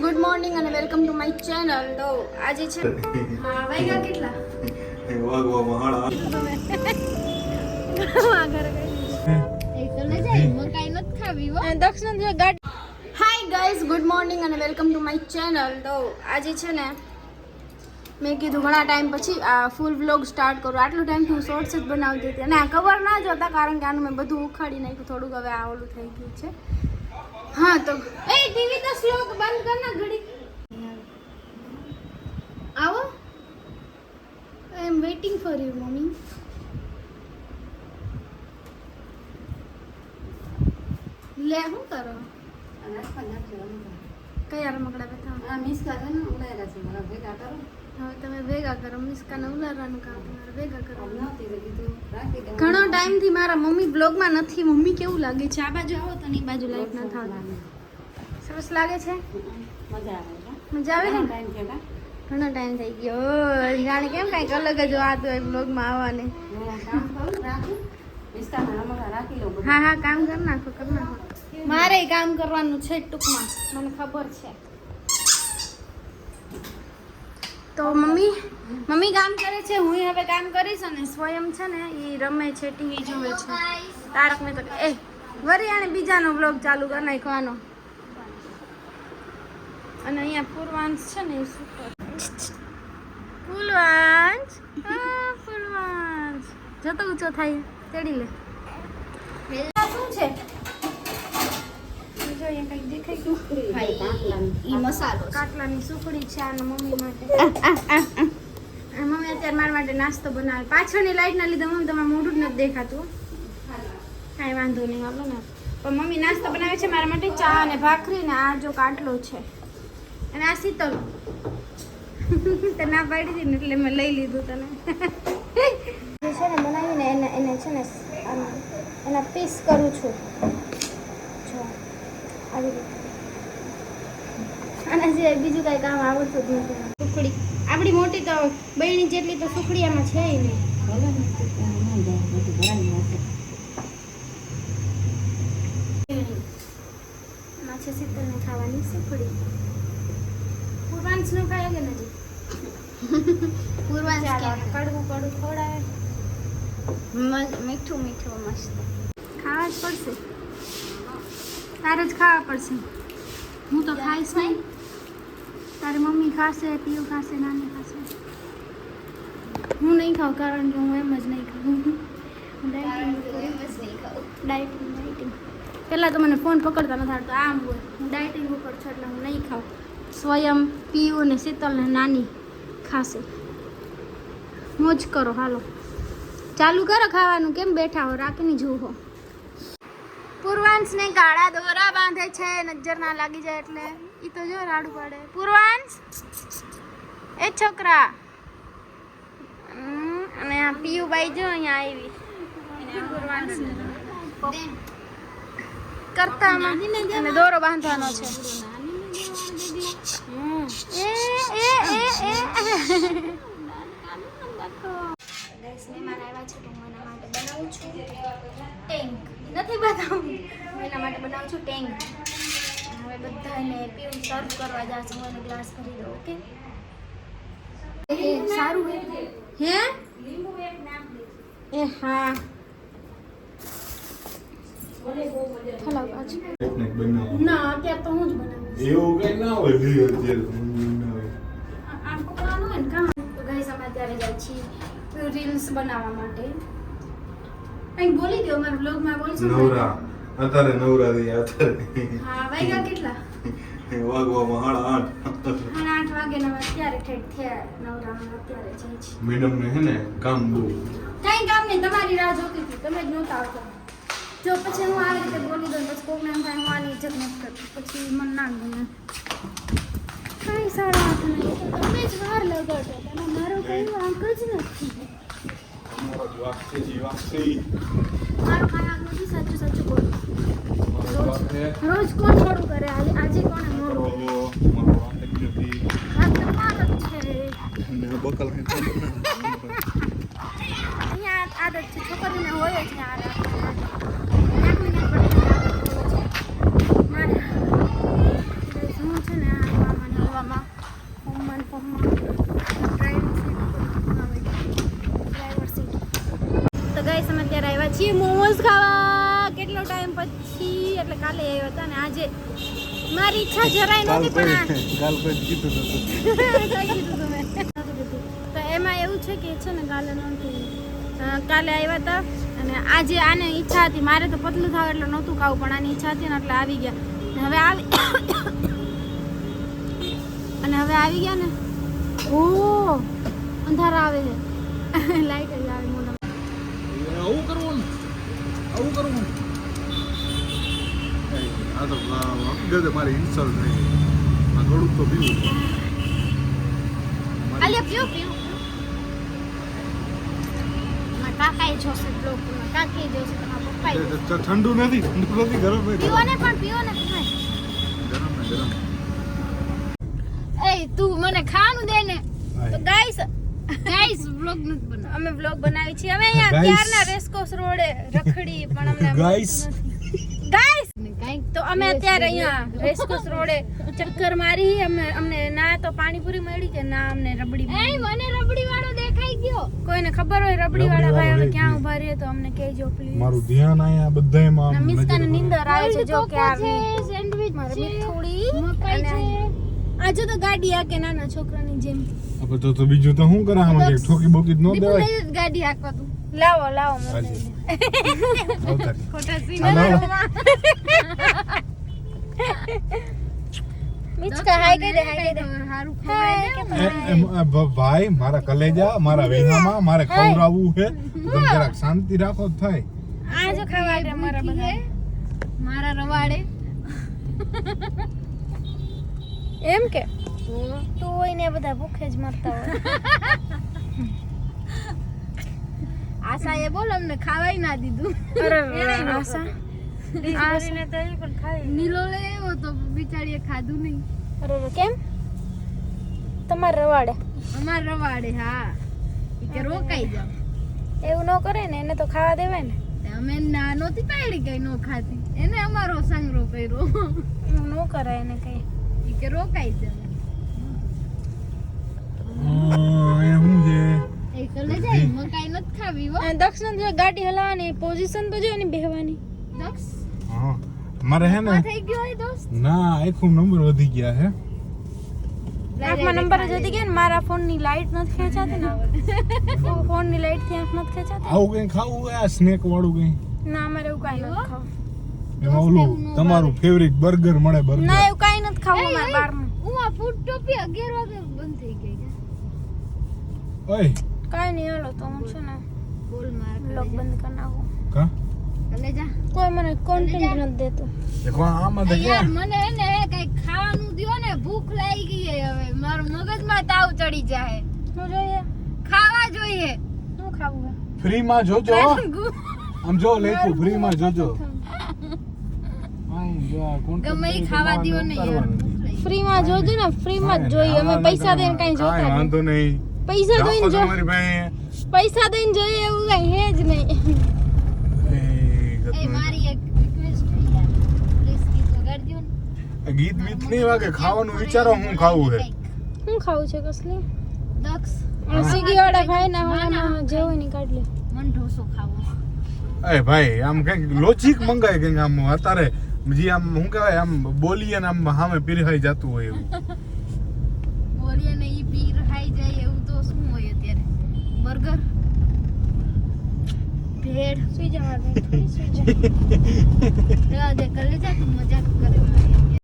Good morning અને welcome to my channel. તો આજે છે હા વાગ્યા કેટલા હાય ગાઈઝ, ગુડ મોર્નિંગ અને વેલકમ ટુ માય ચેનલ. તો આજે છે ને મેં કીધું ઘણા ટાઈમ પછી આ ફૂલ વ્લોગ સ્ટાર્ટ કરું. આટલું ટાઈમથી હું શોર્ટ્સ જ બનાવતી હતી અને આ કવર ના જોતા, કારણ કે આનું મેં બધું ઉખાડી નાખ્યું. થોડુંક હવે આ ઓલું થઈ ગયું છે. હા તો એ ટીવી તો સ્લો બંધ કર ના ઘડી. આવો, I am waiting for you mummy. લે હું કરો કયા રમકડા બતાવો. મિસ કરે ને ઉડાયરા છે મારા ભેગા કરો. હવે તમે ભેગા કરો. મિસ્કાને ઉલારવાનું કામ તમારે ભેગા કરો. નહોતી તો કીધું રાખી દે. ઘણો ટાઈમથી મારા મમ્મી બ્લોગમાં નથી. મમ્મી કેવું લાગે છે? આ બાજુ આવો તો એ બાજુ લાઈટ ના થાવ. સરસ લાગે છે? મજા આવે છે. મજા આવે ને? ટાઈમ કેતા ઘણો ટાઈમ થઈ ગયો. જાણે કેમ કઈક અલગ જ વાત હોય બ્લોગમાં આવવાની. કામ કરું રાખું મિસ્કાના રમકડા રાખી લો. હા હા, કામ કર નાખો, કર નાખો. મારે કામ કરવાનું છે ટૂંકમાં, મને ખબર છે. તો મમ્મી કામ કરે છે, હું હવે કામ કરીશ. અને સ્વયં છે ને એ રમે છે, ટીવી જોવે છે. તારક મહેતા એ વરી આને બીજાનો બ્લોગ ચાલુ કરી નાખવાનો. અને અહીંયા પૂર્વાંશ છે ને એ સુપર પૂર્વાંશ. હા પૂર્વાંશ જતો ઊંચો થાય ચડી લે. શું છે જો અહીંયા કંઈક દેખાય ગયું. ઈ મસાલો કાટલાની સુખડી છે આના મમ્મી માટે. મમ્મી અત્યારે મારા માટે નાસ્તો બનાવે. પાછળની લાઈટના લીધે મમ્મી તમારું મોઢું જ નથી દેખાતું. કાંઈ વાંધો નહીં, હાલો ને. પણ મમ્મી નાસ્તો બનાવે છે મારા માટે, ચા અને ભાખરી. ને આ જો કાટલો છે અને આ શીતલ. તે ના પાડી હતી ને એટલે મેં લઈ લીધું તને. જે છે ને બનાવીને એને છે ને એના પીસ કરું છું. જો આવી રીતે. અને જે બીજું કાંઈ કામ આવડતું જ નથી. સુખડી આપણી મોટી તો બહેણી જેટલી તો સુખડી આમાં છે નહીં. એમાં છે શીતલને ખાવાની સુખડી. પૂર્વાંશ નું ખાય કે નથી? પૂર્વાંશ કડવું કડવું ખવડાવે, મીઠું મીઠું મસ્ત. ખાવા જ પડશે, તારે જ ખાવા પડશે. હું તો ખાઈશ નહીં. તારી મમ્મી ખાશે, પીયું ખાશે, નાની ખાશે. હું નહીં ખાઉં, કારણ કે હું એમ જ નહીં ખાઉં. ડાયટિંગ પહેલાં તો મને ફોન પકડતા નથી આવડતો. આમ હોય હું ડાયટિંગ ઉપર છું એટલે હું નહીં ખાઉં. સ્વયં પીયું ને શીતલ ને નાની ખાશે. મોજ કરો, હાલો ચાલુ કરો ખાવાનું. કેમ બેઠા હો? રાખીને જુઓ. પૂર્વાંશને કાળા દોરા બાંધે છે, નજર ના લાગી જાય એટલે. ઈ તો જો રાડું પાડે. પૂર્વાંશ એ છોકરા. અને આ પીયુબાઈ જો અહીંયા આવી. પૂર્વાંશ કરતામાં અને દોરો બાંધવાનો છે. મહેમાન આવ્યા છે તો હું એના માટે બનાવું છું ટેંક. નથી બતાવું, હું એના માટે બનાવું છું ટેંક. હવે બધાને પીવું સર્વ કરવા જશે. હું એને ગ્લાસ ભરી દઉં. ઓકે સારું હે એ હા ખલાવ પાછું ના અત્યારે તો હું જ બનાવું. એવું કઈ ના હોય આમ પકડવાનું હોય ને કામ. તો ગાઈસ અમે અત્યારે જાય છીએ રીલ્સ બનાવવા માટે. કંઈક બોલી દો મારા બ્લોગમાં. બોલશો નવરા અત્યારે નવરા રહી અત્યારે. હા વાગ્યા કેટલા? વાગવામાં 8:30. 8 વાગ્યાના અત્યારે ઠેઠ થયા નવરા. અત્યારે જાય છે. મેડમ ને હે ને કામ બહુ. કઈ કામ નહીં, તમારી રાહ જોતી હતી, તમે જ નહોતા આવતા. જો પછી હું આવી રીતે બોલી દઉં પછી કોકને એમ થાય હું આની ઇજ્જત નથી કરતી, પછી મને ના ગમે. કઈ સારા હાથ નહીં, તમે જ વાર લગાડો. એમાં મારો કઈ વાંક જ નથી. મારું કાંઈ વાંક નથી. સાચું સાચું બોલો. રોજ કોણ મોડું કરે? આજે કોણે મોડું? વાત તો માર જ છે. અહીંયા આદત છે, છોકરીને હોય જ ને આદત. એક મિનિટ પણ આદત હોય છે મારે. હું છે ને છીએ મોમોઝ ખાવા કેટલો ટાઈમ પછી, એટલે કાલે આવ્યા હતા ને આજે મારી ઈચ્છા જરાય નહોતી પણ ગાલ કોઈ કીધું નતું. કઈ કીધું તમે? તો એમાં એવું છે કે છે ને કાલે નહોતું, કાલે આવ્યા હતા અને આજે આને ઈચ્છા હતી, મારે તો પતલું થાવ એટલે નહોતું ખાવું પણ આની ઈચ્છા હતી ને એટલે આવી ગયા ને હવે આવી અને હવે આવી ગયા ને ઓ અંધારા આવે છે લાઈટ જ આવે મોઢામાં. આવું કરવું આ તો ગજે મારી ઇન્સલ્ટ થઈ આ થોડુંક તો પીવું અલે પીઓ કાકાએ જોશે બ્લોગ કાકી જોશે તમારા પપ્પાએ ઠંડુ નથી ગરમ પીવો ને પણ પીવો ને ગરમ એ તું મને ખાવાનું દે ને તો ગાઈસ વ્લોગ નથી બનાવ અમે વ્લોગ બનાવી છીએ અમે અહીંયા Guys. ત્યારના રેસકોર્સ રોડે રખડી પણ અમને Guys. ગાઈસ તો અમે અત્યારે અહીંયા રેસકોર્સ રોડે ચક્કર મારી અમને ના તો પાણીપુરી મળી કે ના અમને રબડી મળી. મને રબડી વાળો દેખાઈ ગયો. કોઈને ખબર હોય રબડી વાળા ભાઈ અમે ક્યાં ઊભા રહીએ તો અમને કહેજો પ્લીઝ. મારું ધ્યાન આયા બધાયમાં મિસ્કાને નીંદર આવે છે જો કે આવી સેન્ડવિચ મારે મીઠુડી અને આજે તો ગાડી આ કે નાના છોકરાની જેમ હવે તો બીજું તો શું કરે આમાં કે ઠોકી બોકી ન દેવાય દીપુ જ ગાડી હાંકવા તું લાવો મને અવતારી ખોટા સીન હાલો. મિચકા હાઈ ગઈ દે હારું ભાઈ મારા કલેજા મારા વેહામાં મારે ખવડાવવું છે તમે જરાક શાંતિ રાખો તો થાય આ જો ખાવા દે મારા બધા મારા રવાડે એમ કે તો હોય ને બધા ભૂખે જ મરતા હોય આશાએ બોલ અમને ખાવાય ના દીધું. અરે આશા આશને તો એ પણ ખાઈ નીલો લે એવો તો બિચારીએ ખાધું નહીં. અરે કેમ તમારે રવાડે અમાર રવાડે હા ઈ કે રોકાઈ જાવ. એવું ન કરે ને એને તો ખાવા દેવાય ને તે અમે ના નહોતી પાડી કઈ નો ખાતી એને અમારો સંગ્રહ કર્યો. એવું ન કરાય એને કઈ ઈ કે રોકાઈ જાવ. અહીંયા શું છે એ કલે જાય મકાઈ નત ખાવી હો. દક્ષિણ જો ગાડી હલાવવાની પોઝિશન તો જો એની બેહવાની દક્ષ હા મારે હે ને થઈ ગયો હોય દોસ્ત. ના આખું નંબર વધી ગયા હે આંખમાં નંબર જ હતી કે ને મારા ફોનની લાઈટ નથી ખેંચાતી ને ફોનની લાઈટ થી આંખ નથી ખેંચાતી આવું કઈ ખાવું આ સ્નેક વાળું કઈ ના અમારે એવું કાંઈ નથી ખાવું એમાં ઓલું તમારું ફેવરિટ બર્ગર મળે ના બર્ગર એવું કાંઈ નથી ખાવું અમારે બહારનું હું આ ફૂડ ટોપી 11 વાગે બંધ થઈ ગઈ કે ઓય કાંઈ નહીં હાલો તો હું છે ને બોલ માર બ્લોગ બંધ કરી નાખું કા કલે જા. કોઈ મને કોન્ટેન્ટ નથી દેતું દેખો આમાં તો યાર ક્યાં મને હે ને કઈ ખાવાનું દ્યો ને ભૂખ લાગી ગઈ છે હવે મારું મગજમાં તાવ ચડી જાય. શું જોઈએ ખાવા જોઈએ. શું ખાવું હે ફ્રી માં જોજો આમ જો લેખું ફ્રી માં જોજો આમ જો આ content ગમે ઈ creator ખાવા દ્યો ને યાર કરવાનું. ભૂખ લાગી. ફ્રીમાં જોજો ને ફ્રીમાં જ જોઈએ અમે પૈસા દઈને કાંઈ જોતા કાંઈ નથી. વાંધો નહીં પૈસા દઈને રાખો જો તમારી પાસે પૈસા દઈને જોઈએ એવું કાંઈ હે જ નહીં એ એ મારી એક રિક્વેસ્ટ છે યાર પ્લીઝ ગીત વગાડજો ને. ગીત બીત નહીં વાગે ખાવાનું વિચારો હું ખાવું છે શું ખાવું છે કસલી દક્ષ સ્વિગી વાળા ભાઈ ના હોનામાં જેવું નહીં કાઢ લે મન ઢોસો ખાવો. એ ભાઈ આમ કઈક લોજિક મંગાય કઈક આમ અત્યારે જે આમ શું કહેવાય આમ બોલીએ ને આમ સામે પીરહાઈ જતું હોય એવું બોલીએ ને ઈ પી રહાઈ જાય એવું તો શું હોય અત્યારે બર્ગર ભેળ સુઈ જા મારે સુઈ જા દે કલે જા તું મજાક કરે